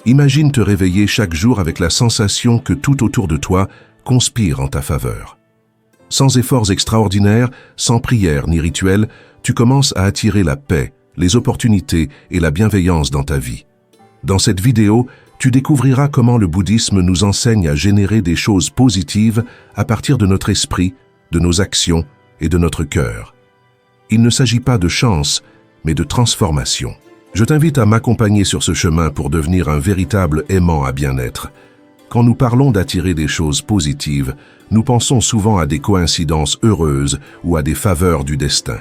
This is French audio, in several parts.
Imagine te réveiller chaque jour avec la sensation que tout autour de toi conspire en ta faveur. Sans efforts extraordinaires, sans prière ni rituel, tu commences à attirer la paix, les opportunités et la bienveillance dans ta vie. Dans cette vidéo, tu découvriras comment le bouddhisme nous enseigne à générer des choses positives à partir de notre esprit, de nos actions et de notre cœur. Il ne s'agit pas de chance, mais de transformation. Je t'invite à m'accompagner sur ce chemin pour devenir un véritable aimant à bien-être. Quand nous parlons d'attirer des choses positives, nous pensons souvent à des coïncidences heureuses ou à des faveurs du destin.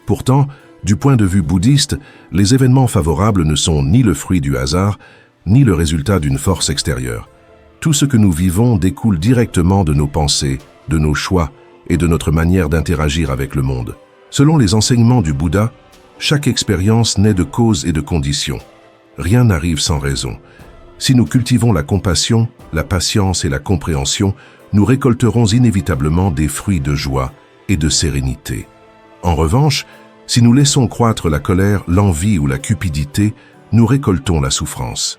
Pourtant, du point de vue bouddhiste, les événements favorables ne sont ni le fruit du hasard, ni le résultat d'une force extérieure. Tout ce que nous vivons découle directement de nos pensées, de nos choix et de notre manière d'interagir avec le monde. Selon les enseignements du Bouddha, chaque expérience naît de causes et de conditions. Rien n'arrive sans raison. Si nous cultivons la compassion, la patience et la compréhension, nous récolterons inévitablement des fruits de joie et de sérénité. En revanche, si nous laissons croître la colère, l'envie ou la cupidité, nous récoltons la souffrance.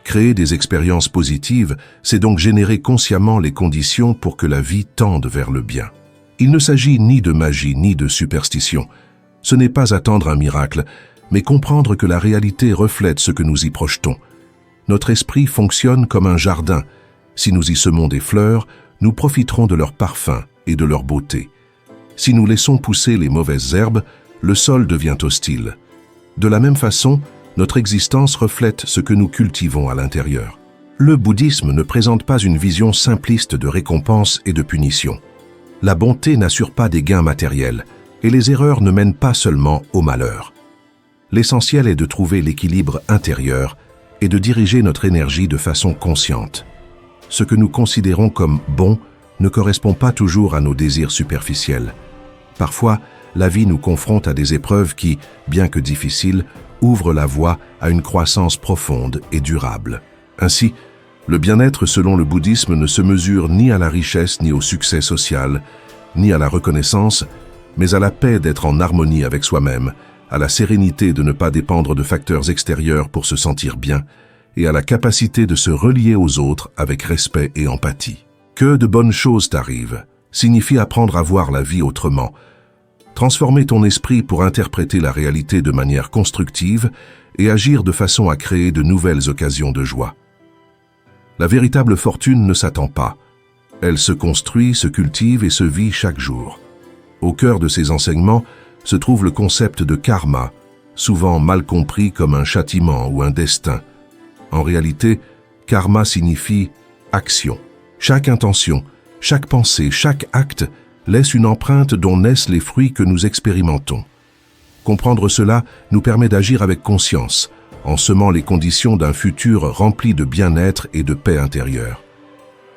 Créer des expériences positives, c'est donc générer consciemment les conditions pour que la vie tende vers le bien. Il ne s'agit ni de magie ni de superstition. Ce n'est pas attendre un miracle, mais comprendre que la réalité reflète ce que nous y projetons. Notre esprit fonctionne comme un jardin. Si nous y semons des fleurs, nous profiterons de leur parfum et de leur beauté. Si nous laissons pousser les mauvaises herbes, le sol devient hostile. De la même façon, notre existence reflète ce que nous cultivons à l'intérieur. Le bouddhisme ne présente pas une vision simpliste de récompense et de punition. La bonté n'assure pas des gains matériels, et les erreurs ne mènent pas seulement au malheur. L'essentiel est de trouver l'équilibre intérieur et de diriger notre énergie de façon consciente. Ce que nous considérons comme bon ne correspond pas toujours à nos désirs superficiels. Parfois, la vie nous confronte à des épreuves qui, bien que difficiles, ouvrent la voie à une croissance profonde et durable. Ainsi, le bien-être selon le bouddhisme ne se mesure ni à la richesse ni au succès social, ni à la reconnaissance, mais à la paix d'être en harmonie avec soi-même, à la sérénité de ne pas dépendre de facteurs extérieurs pour se sentir bien, et à la capacité de se relier aux autres avec respect et empathie. Que de bonnes choses t'arrivent signifie apprendre à voir la vie autrement, transformer ton esprit pour interpréter la réalité de manière constructive et agir de façon à créer de nouvelles occasions de joie. La véritable fortune ne s'attend pas. Elle se construit, se cultive et se vit chaque jour. Au cœur de ces enseignements se trouve le concept de karma, souvent mal compris comme un châtiment ou un destin. En réalité, karma signifie action. Chaque intention, chaque pensée, chaque acte laisse une empreinte dont naissent les fruits que nous expérimentons. Comprendre cela nous permet d'agir avec conscience, en semant les conditions d'un futur rempli de bien-être et de paix intérieure.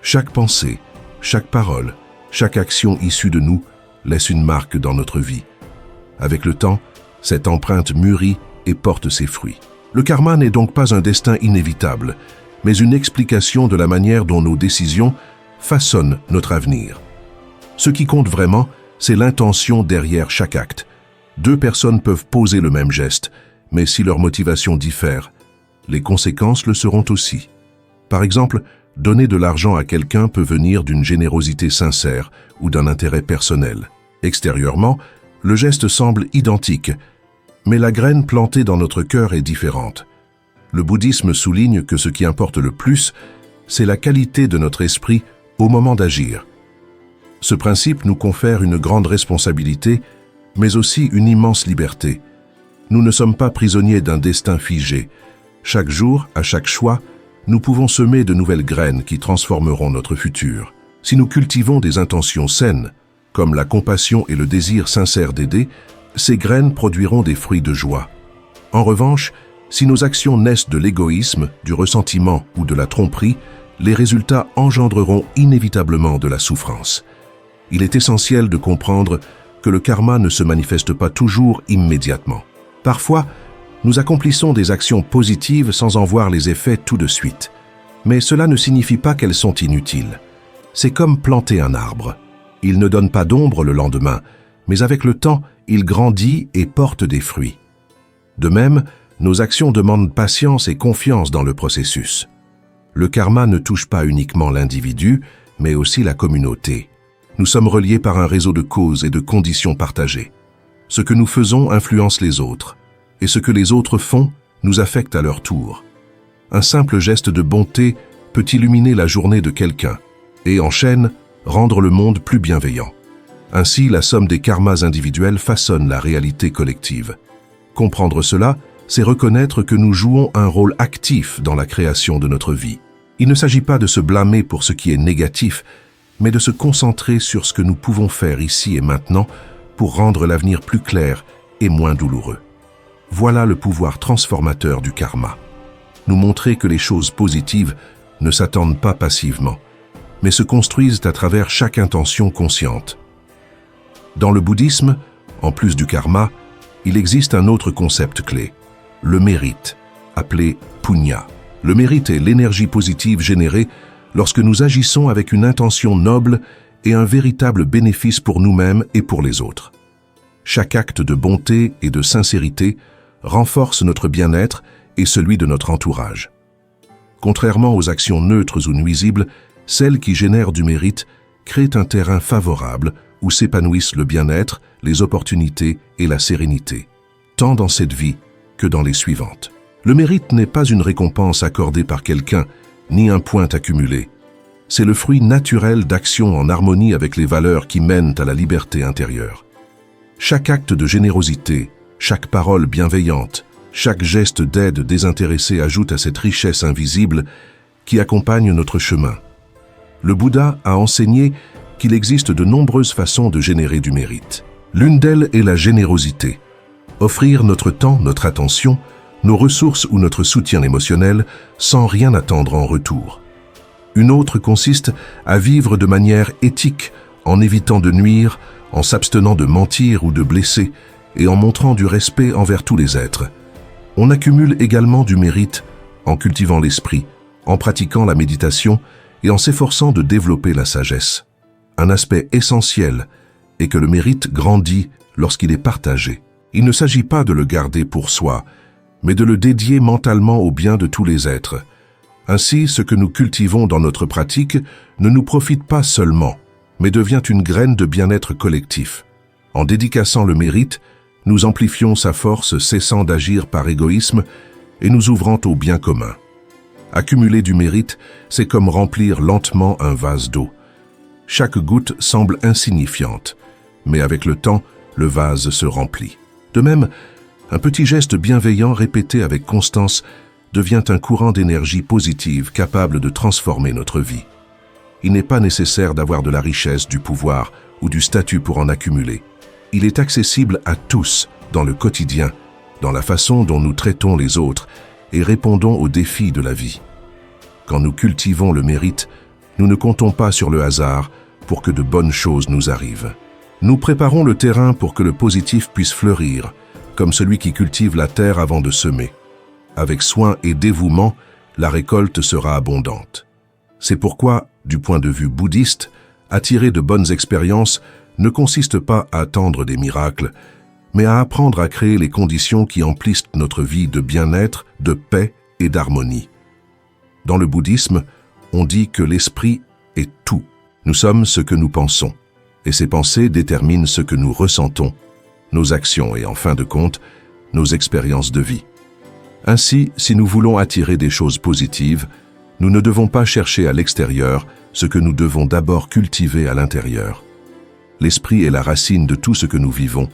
Chaque pensée, chaque parole, chaque action issue de nous laisse une marque dans notre vie. Avec le temps, cette empreinte mûrit et porte ses fruits. Le karma n'est donc pas un destin inévitable, mais une explication de la manière dont nos décisions façonnent notre avenir. Ce qui compte vraiment, c'est l'intention derrière chaque acte. Deux personnes peuvent poser le même geste, mais si leurs motivations diffèrent, les conséquences le seront aussi. Par exemple, donner de l'argent à quelqu'un peut venir d'une générosité sincère ou d'un intérêt personnel. Extérieurement, le geste semble identique, mais la graine plantée dans notre cœur est différente. Le bouddhisme souligne que ce qui importe le plus, c'est la qualité de notre esprit au moment d'agir. Ce principe nous confère une grande responsabilité, mais aussi une immense liberté. Nous ne sommes pas prisonniers d'un destin figé. Chaque jour, à chaque choix, nous pouvons semer de nouvelles graines qui transformeront notre futur. Si nous cultivons des intentions saines, comme la compassion et le désir sincère d'aider, ces graines produiront des fruits de joie. En revanche, si nos actions naissent de l'égoïsme, du ressentiment ou de la tromperie, les résultats engendreront inévitablement de la souffrance. Il est essentiel de comprendre que le karma ne se manifeste pas toujours immédiatement. Parfois, nous accomplissons des actions positives sans en voir les effets tout de suite. Mais cela ne signifie pas qu'elles sont inutiles. C'est comme planter un arbre. Il ne donne pas d'ombre le lendemain, mais avec le temps, il grandit et porte des fruits. De même, Nos actions demandent patience et confiance dans le processus. Le karma ne touche pas uniquement l'individu, mais aussi la communauté. Nous sommes reliés par un réseau de causes et de conditions partagées. Ce que nous faisons influence les autres, et ce que les autres font nous affecte à leur tour. Un simple geste de bonté peut illuminer la journée de quelqu'un, et en chaîne, rendre le monde plus bienveillant. Ainsi, la somme des karmas individuels façonne la réalité collective. Comprendre cela, c'est reconnaître que nous jouons un rôle actif dans la création de notre vie. Il ne s'agit pas de se blâmer pour ce qui est négatif, mais de se concentrer sur ce que nous pouvons faire ici et maintenant pour rendre l'avenir plus clair et moins douloureux. Voilà le pouvoir transformateur du karma. Nous montrer que les choses positives ne s'attendent pas passivement, mais se construisent à travers chaque intention consciente. Dans le bouddhisme, en plus du karma, il existe un autre concept clé, le mérite, appelé punya. Le mérite est l'énergie positive générée lorsque nous agissons avec une intention noble et un véritable bénéfice pour nous-mêmes et pour les autres. Chaque acte de bonté et de sincérité renforce notre bien-être et celui de notre entourage. Contrairement aux actions neutres ou nuisibles, celles qui génèrent du mérite créent un terrain favorable où s'épanouissent le bien-être, les opportunités et la sérénité, tant dans cette vie que dans les suivantes. Le mérite n'est pas une récompense accordée par quelqu'un, ni un point accumulé. C'est le fruit naturel d'actions en harmonie avec les valeurs qui mènent à la liberté intérieure. Chaque acte de générosité, chaque parole bienveillante, chaque geste d'aide désintéressée ajoute à cette richesse invisible qui accompagne notre chemin. Le Bouddha a enseigné qu'il existe de nombreuses façons de générer du mérite. L'une d'elles est la générosité. Offrir notre temps, notre attention, nos ressources ou notre soutien émotionnel sans rien attendre en retour. Une autre consiste à vivre de manière éthique, en évitant de nuire, en s'abstenant de mentir ou de blesser, et en montrant du respect envers tous les êtres. On accumule également du mérite en cultivant l'esprit, en pratiquant la méditation et en s'efforçant de développer la sagesse. Un aspect essentiel est que le mérite grandit lorsqu'il est partagé. Il ne s'agit pas de le garder pour soi, mais de le dédier mentalement au bien de tous les êtres. Ainsi, ce que nous cultivons dans notre pratique ne nous profite pas seulement, mais devient une graine de bien-être collectif. En dédicaçant le mérite, nous amplifions sa force, cessant d'agir par égoïsme et nous ouvrant au bien commun. Accumuler du mérite, c'est comme remplir lentement un vase d'eau. Chaque goutte semble insignifiante, mais avec le temps, le vase se remplit. De même, un petit geste bienveillant répété avec constance devient un courant d'énergie positive capable de transformer notre vie. Il n'est pas nécessaire d'avoir de la richesse, du pouvoir ou du statut pour en accumuler. Il est accessible à tous dans le quotidien, dans la façon dont nous traitons les autres et répondons aux défis de la vie. Quand nous cultivons le mérite, nous ne comptons pas sur le hasard pour que de bonnes choses nous arrivent. Nous préparons le terrain pour que le positif puisse fleurir, comme celui qui cultive la terre avant de semer. Avec soin et dévouement, la récolte sera abondante. C'est pourquoi, du point de vue bouddhiste, attirer de bonnes expériences ne consiste pas à attendre des miracles, mais à apprendre à créer les conditions qui emplissent notre vie de bien-être, de paix et d'harmonie. Dans le bouddhisme, on dit que l'esprit est tout. Nous sommes ce que nous pensons, et ces pensées déterminent ce que nous ressentons, nos actions et, en fin de compte, nos expériences de vie. Ainsi, si nous voulons attirer des choses positives, nous ne devons pas chercher à l'extérieur ce que nous devons d'abord cultiver à l'intérieur. L'esprit est la racine de tout ce que nous vivons,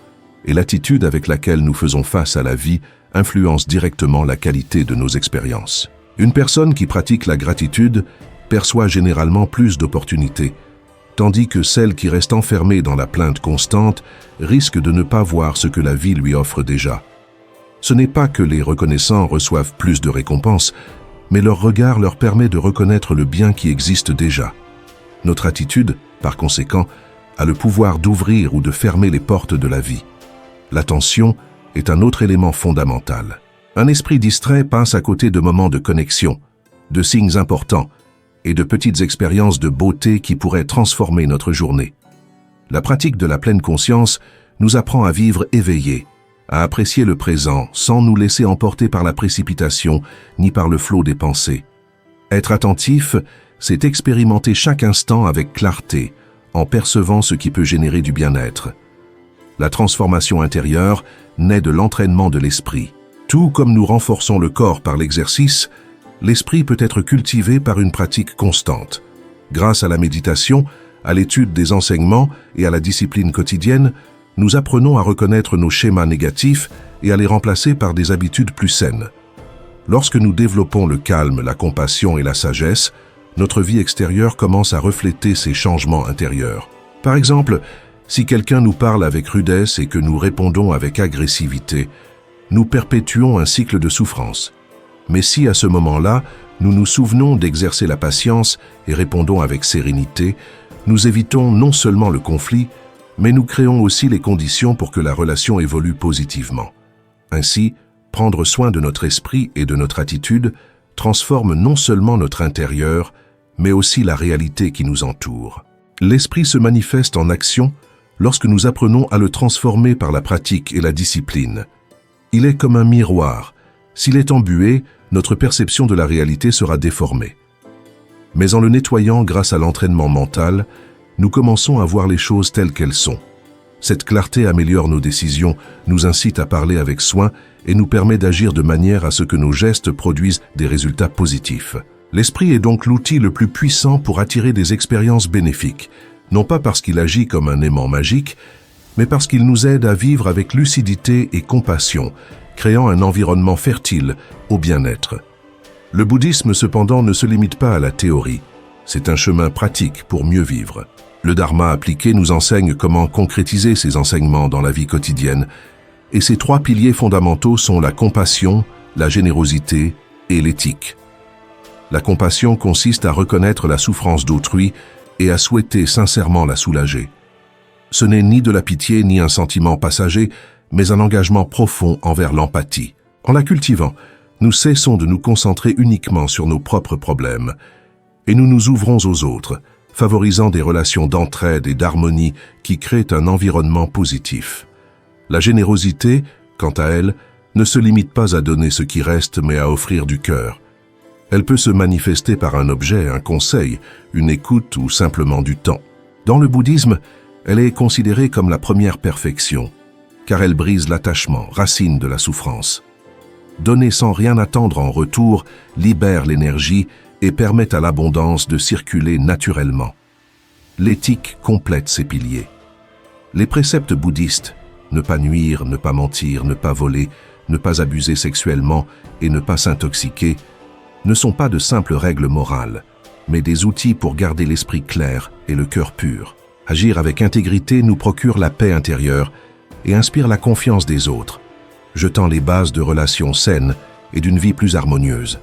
et l'attitude avec laquelle nous faisons face à la vie influence directement la qualité de nos expériences. Une personne qui pratique la gratitude perçoit généralement plus d'opportunités, tandis que celle qui reste enfermée dans la plainte constante risque de ne pas voir ce que la vie lui offre déjà. Ce n'est pas que les reconnaissants reçoivent plus de récompenses, mais leur regard leur permet de reconnaître le bien qui existe déjà. Notre attitude, par conséquent, a le pouvoir d'ouvrir ou de fermer les portes de la vie. L'attention est un autre élément fondamental. Un esprit distrait passe à côté de moments de connexion, de signes importants et de petites expériences de beauté qui pourraient transformer notre journée. La pratique de la pleine conscience nous apprend à vivre éveillés, à apprécier le présent sans nous laisser emporter par la précipitation ni par le flot des pensées. Être attentif, c'est expérimenter chaque instant avec clarté, en percevant ce qui peut générer du bien-être. La transformation intérieure naît de l'entraînement de l'esprit. Tout comme nous renforçons le corps par l'exercice, l'esprit peut être cultivé par une pratique constante. Grâce à la méditation, à l'étude des enseignements et à la discipline quotidienne, nous apprenons à reconnaître nos schémas négatifs et à les remplacer par des habitudes plus saines. Lorsque nous développons le calme, la compassion et la sagesse, notre vie extérieure commence à refléter ces changements intérieurs. Par exemple, si quelqu'un nous parle avec rudesse et que nous répondons avec agressivité, nous perpétuons un cycle de souffrance. Mais si à ce moment-là, nous nous souvenons d'exercer la patience et répondons avec sérénité, nous évitons non seulement le conflit, mais nous créons aussi les conditions pour que la relation évolue positivement. Ainsi, prendre soin de notre esprit et de notre attitude transforme non seulement notre intérieur, mais aussi la réalité qui nous entoure. L'esprit se manifeste en action lorsque nous apprenons à le transformer par la pratique et la discipline. Il est comme un miroir. S'il est embué, notre perception de la réalité sera déformée. Mais en le nettoyant grâce à l'entraînement mental, nous commençons à voir les choses telles qu'elles sont. Cette clarté améliore nos décisions, nous incite à parler avec soin et nous permet d'agir de manière à ce que nos gestes produisent des résultats positifs. L'esprit est donc l'outil le plus puissant pour attirer des expériences bénéfiques, non pas parce qu'il agit comme un aimant magique, mais parce qu'il nous aide à vivre avec lucidité et compassion, créant un environnement fertile au bien-être. Le bouddhisme, cependant, ne se limite pas à la théorie. C'est un chemin pratique pour mieux vivre. Le dharma appliqué nous enseigne comment concrétiser ces enseignements dans la vie quotidienne, et ces trois piliers fondamentaux sont la compassion, la générosité et l'éthique. La compassion consiste à reconnaître la souffrance d'autrui et à souhaiter sincèrement la soulager. Ce n'est ni de la pitié ni un sentiment passager, mais un engagement profond envers l'empathie. En la cultivant, nous cessons de nous concentrer uniquement sur nos propres problèmes, et nous nous ouvrons aux autres, favorisant des relations d'entraide et d'harmonie qui créent un environnement positif. La générosité, quant à elle, ne se limite pas à donner ce qui reste, mais à offrir du cœur. Elle peut se manifester par un objet, un conseil, une écoute ou simplement du temps. Dans le bouddhisme, elle est considérée comme la première perfection, car elle brise l'attachement, racine de la souffrance. Donner sans rien attendre en retour libère l'énergie et permet à l'abondance de circuler naturellement. L'éthique complète ces piliers. Les préceptes bouddhistes, ne pas nuire, ne pas mentir, ne pas voler, ne pas abuser sexuellement et ne pas s'intoxiquer, ne sont pas de simples règles morales, mais des outils pour garder l'esprit clair et le cœur pur. Agir avec intégrité nous procure la paix intérieure et inspire la confiance des autres, jetant les bases de relations saines et d'une vie plus harmonieuse.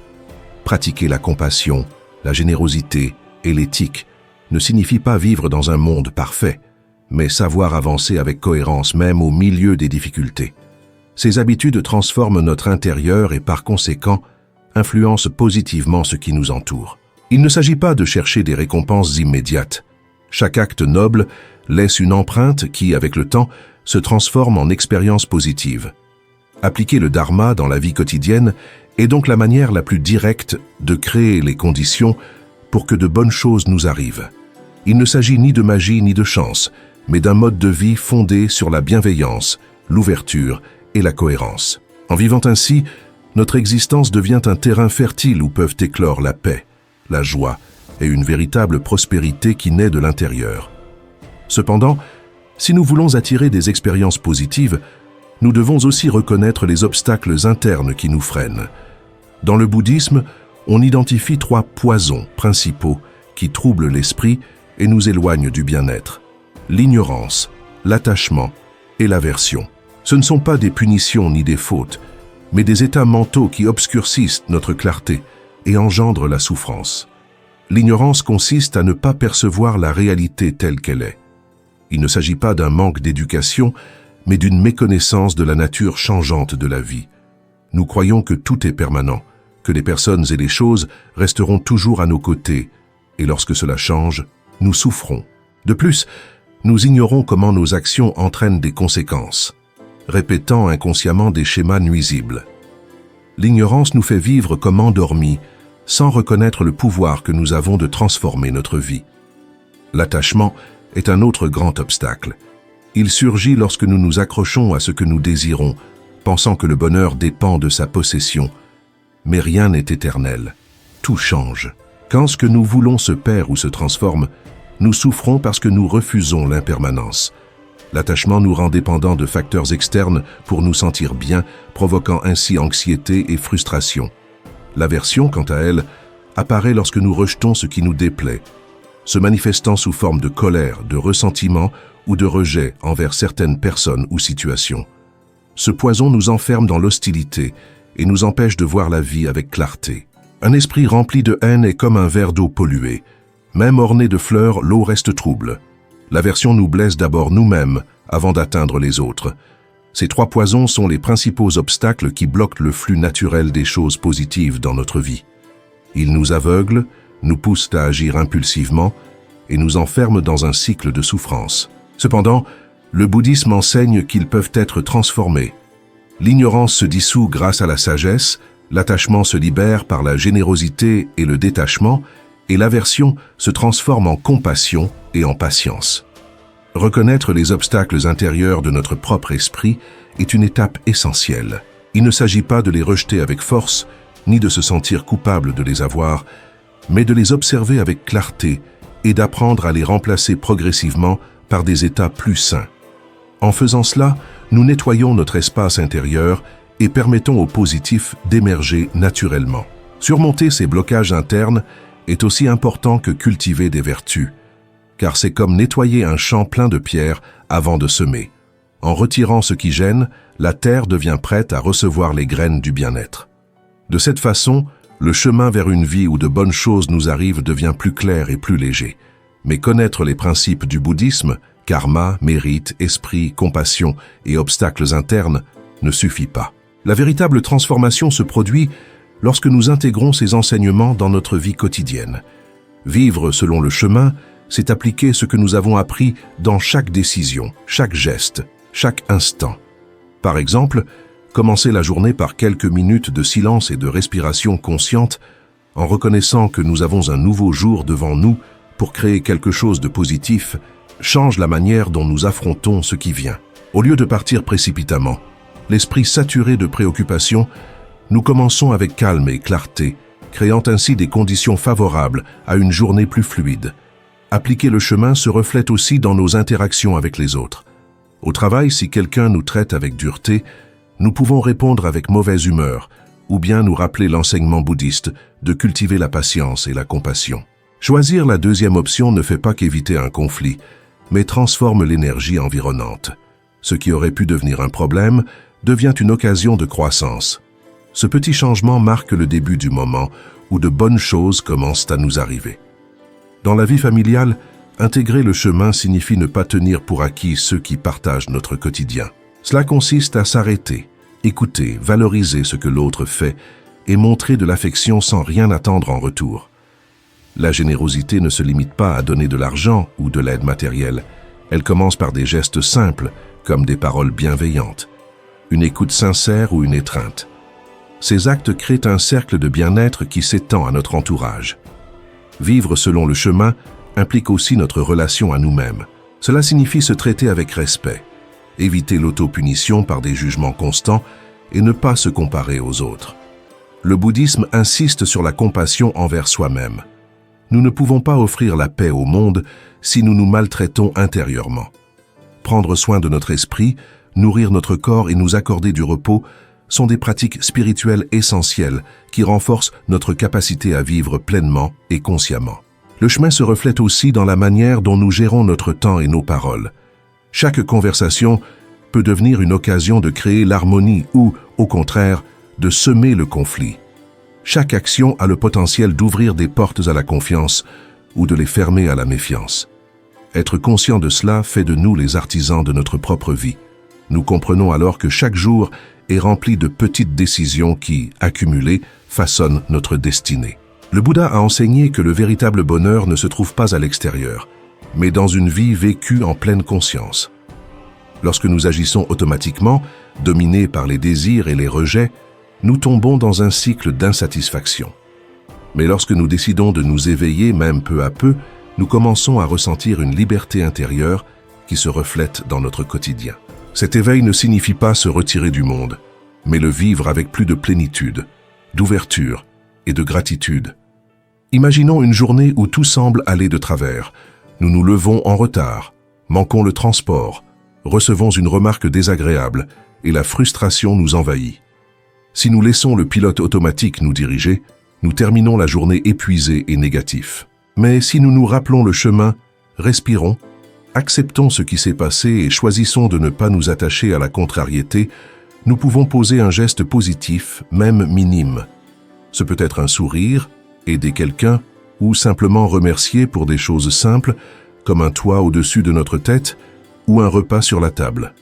Pratiquer la compassion, la générosité et l'éthique ne signifie pas vivre dans un monde parfait, mais savoir avancer avec cohérence même au milieu des difficultés. Ces habitudes transforment notre intérieur et par conséquent influencent positivement ce qui nous entoure. Il ne s'agit pas de chercher des récompenses immédiates. Chaque acte noble laisse une empreinte qui, avec le temps, se transforme en expérience positive. Appliquer le dharma dans la vie quotidienne est donc la manière la plus directe de créer les conditions pour que de bonnes choses nous arrivent. Il ne s'agit ni de magie ni de chance, mais d'un mode de vie fondé sur la bienveillance, l'ouverture et la cohérence. En vivant ainsi, notre existence devient un terrain fertile où peuvent éclore la paix, la joie et une véritable prospérité qui naît de l'intérieur. Cependant, si nous voulons attirer des expériences positives, nous devons aussi reconnaître les obstacles internes qui nous freinent. Dans le bouddhisme, on identifie 3 poisons principaux qui troublent l'esprit et nous éloignent du bien-être: l'ignorance, l'attachement et l'aversion. Ce ne sont pas des punitions ni des fautes, mais des états mentaux qui obscurcissent notre clarté et engendrent la souffrance. L'ignorance consiste à ne pas percevoir la réalité telle qu'elle est. Il ne s'agit pas d'un manque d'éducation, mais d'une méconnaissance de la nature changeante de la vie. Nous croyons que tout est permanent, que les personnes et les choses resteront toujours à nos côtés, et lorsque cela change, nous souffrons. De plus, nous ignorons comment nos actions entraînent des conséquences. répétant inconsciemment des schémas nuisibles. L'ignorance nous fait vivre comme endormis, sans reconnaître le pouvoir que nous avons de transformer notre vie. L'attachement est un autre grand obstacle. Il surgit lorsque nous nous accrochons à ce que nous désirons, pensant que le bonheur dépend de sa possession. Mais rien n'est éternel. Tout change. Quand ce que nous voulons se perd ou se transforme, nous souffrons parce que nous refusons l'impermanence. L'attachement nous rend dépendants de facteurs externes pour nous sentir bien, provoquant ainsi anxiété et frustration. L'aversion, quant à elle, apparaît lorsque nous rejetons ce qui nous déplaît, se manifestant sous forme de colère, de ressentiment ou de rejet envers certaines personnes ou situations. Ce poison nous enferme dans l'hostilité et nous empêche de voir la vie avec clarté. Un esprit rempli de haine est comme un verre d'eau pollué. Même orné de fleurs, l'eau reste trouble. L'aversion nous blesse d'abord nous-mêmes avant d'atteindre les autres. Ces trois poisons sont les principaux obstacles qui bloquent le flux naturel des choses positives dans notre vie. Ils nous aveuglent, nous poussent à agir impulsivement et nous enferment dans un cycle de souffrance. Cependant, le bouddhisme enseigne qu'ils peuvent être transformés. L'ignorance se dissout grâce à la sagesse, l'attachement se libère par la générosité et le détachement, et l'aversion se transforme en compassion et en patience. Reconnaître les obstacles intérieurs de notre propre esprit est une étape essentielle. Il ne s'agit pas de les rejeter avec force, ni de se sentir coupable de les avoir, mais de les observer avec clarté et d'apprendre à les remplacer progressivement par des états plus sains. En faisant cela, nous nettoyons notre espace intérieur et permettons au positif d'émerger naturellement. Surmonter ces blocages internes est aussi important que cultiver des vertus, car c'est comme nettoyer un champ plein de pierres avant de semer. En retirant ce qui gêne, la terre devient prête à recevoir les graines du bien-être. De cette façon, le chemin vers une vie où de bonnes choses nous arrivent devient plus clair et plus léger. Mais connaître les principes du bouddhisme, karma, mérite, esprit, compassion et obstacles internes, ne suffit pas. La véritable transformation se produit lorsque nous intégrons ces enseignements dans notre vie quotidienne. Vivre selon le chemin, c'est appliquer ce que nous avons appris dans chaque décision, chaque geste, chaque instant. Par exemple, commencer la journée par quelques minutes de silence et de respiration consciente, en reconnaissant que nous avons un nouveau jour devant nous pour créer quelque chose de positif, change la manière dont nous affrontons ce qui vient. Au lieu de partir précipitamment, l'esprit saturé de préoccupations, nous commençons avec calme et clarté, créant ainsi des conditions favorables à une journée plus fluide. Appliquer le chemin se reflète aussi dans nos interactions avec les autres. Au travail, si quelqu'un nous traite avec dureté, nous pouvons répondre avec mauvaise humeur, ou bien nous rappeler l'enseignement bouddhiste de cultiver la patience et la compassion. Choisir la deuxième option ne fait pas qu'éviter un conflit, mais transforme l'énergie environnante. Ce qui aurait pu devenir un problème devient une occasion de croissance. Ce petit changement marque le début du moment où de bonnes choses commencent à nous arriver. Dans la vie familiale, intégrer le chemin signifie ne pas tenir pour acquis ceux qui partagent notre quotidien. Cela consiste à s'arrêter, écouter, valoriser ce que l'autre fait et montrer de l'affection sans rien attendre en retour. La générosité ne se limite pas à donner de l'argent ou de l'aide matérielle. Elle commence par des gestes simples, comme des paroles bienveillantes, une écoute sincère ou une étreinte. Ces actes créent un cercle de bien-être qui s'étend à notre entourage. Vivre selon le chemin implique aussi notre relation à nous-mêmes. Cela signifie se traiter avec respect, éviter l'autopunition par des jugements constants et ne pas se comparer aux autres. Le bouddhisme insiste sur la compassion envers soi-même. Nous ne pouvons pas offrir la paix au monde si nous nous maltraitons intérieurement. Prendre soin de notre esprit, nourrir notre corps et nous accorder du repos sont des pratiques spirituelles essentielles qui renforcent notre capacité à vivre pleinement et consciemment. Le chemin se reflète aussi dans la manière dont nous gérons notre temps et nos paroles. Chaque conversation peut devenir une occasion de créer l'harmonie ou, au contraire, de semer le conflit. Chaque action a le potentiel d'ouvrir des portes à la confiance ou de les fermer à la méfiance. Être conscient de cela fait de nous les artisans de notre propre vie. Nous comprenons alors que chaque jour est rempli de petites décisions qui, accumulées, façonnent notre destinée. Le Bouddha a enseigné que le véritable bonheur ne se trouve pas à l'extérieur, mais dans une vie vécue en pleine conscience. Lorsque nous agissons automatiquement, dominés par les désirs et les rejets, nous tombons dans un cycle d'insatisfaction. Mais lorsque nous décidons de nous éveiller, même peu à peu, nous commençons à ressentir une liberté intérieure qui se reflète dans notre quotidien. Cet éveil ne signifie pas se retirer du monde, mais le vivre avec plus de plénitude, d'ouverture et de gratitude. Imaginons une journée où tout semble aller de travers. Nous nous levons en retard, manquons le transport, recevons une remarque désagréable et la frustration nous envahit. Si nous laissons le pilote automatique nous diriger, nous terminons la journée épuisés et négatifs. Mais si nous nous rappelons le chemin, respirons, acceptons ce qui s'est passé et choisissons de ne pas nous attacher à la contrariété, nous pouvons poser un geste positif, même minime. Ce peut être un sourire, aider quelqu'un ou simplement remercier pour des choses simples, comme un toit au-dessus de notre tête ou un repas sur la table.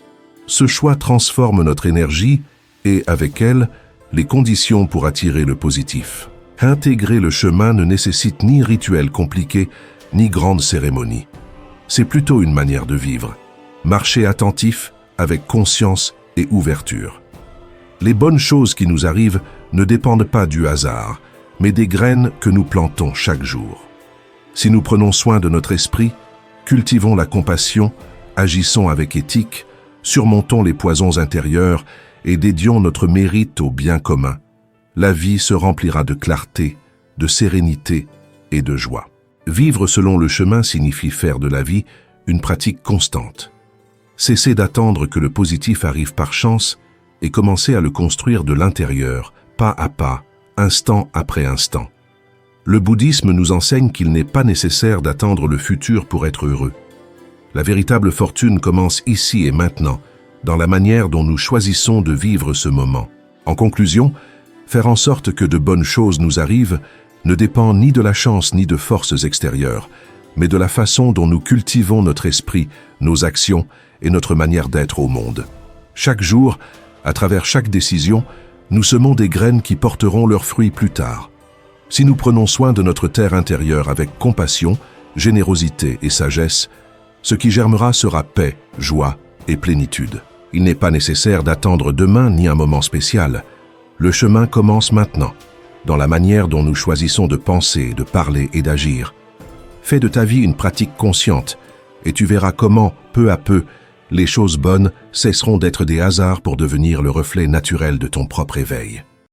Ce choix transforme notre énergie et, avec elle, les conditions pour attirer le positif. Intégrer le chemin ne nécessite ni rituel compliqué, ni grande cérémonie. C'est plutôt une manière de vivre. Marcher attentif, avec conscience et ouverture. Les bonnes choses qui nous arrivent ne dépendent pas du hasard, mais des graines que nous plantons chaque jour. Si nous prenons soin de notre esprit, cultivons la compassion, agissons avec éthique, surmontons les poisons intérieurs et dédions notre mérite au bien commun, la vie se remplira de clarté, de sérénité et de joie. Vivre selon le chemin signifie faire de la vie une pratique constante. Cesser d'attendre que le positif arrive par chance et commencer à le construire de l'intérieur, pas à pas, instant après instant. Le bouddhisme nous enseigne qu'il n'est pas nécessaire d'attendre le futur pour être heureux. La véritable fortune commence ici et maintenant, dans la manière dont nous choisissons de vivre ce moment. En conclusion, faire en sorte que de bonnes choses nous arrivent ne dépend ni de la chance ni de forces extérieures, mais de la façon dont nous cultivons notre esprit, nos actions et notre manière d'être au monde. Chaque jour, à travers chaque décision, nous semons des graines qui porteront leurs fruits plus tard. Si nous prenons soin de notre terre intérieure avec compassion, générosité et sagesse, ce qui germera sera paix, joie et plénitude. Il n'est pas nécessaire d'attendre demain ni un moment spécial. Le chemin commence maintenant, dans la manière dont nous choisissons de penser, de parler et d'agir. Fais de ta vie une pratique consciente, et tu verras comment, peu à peu, les choses bonnes cesseront d'être des hasards pour devenir le reflet naturel de ton propre éveil.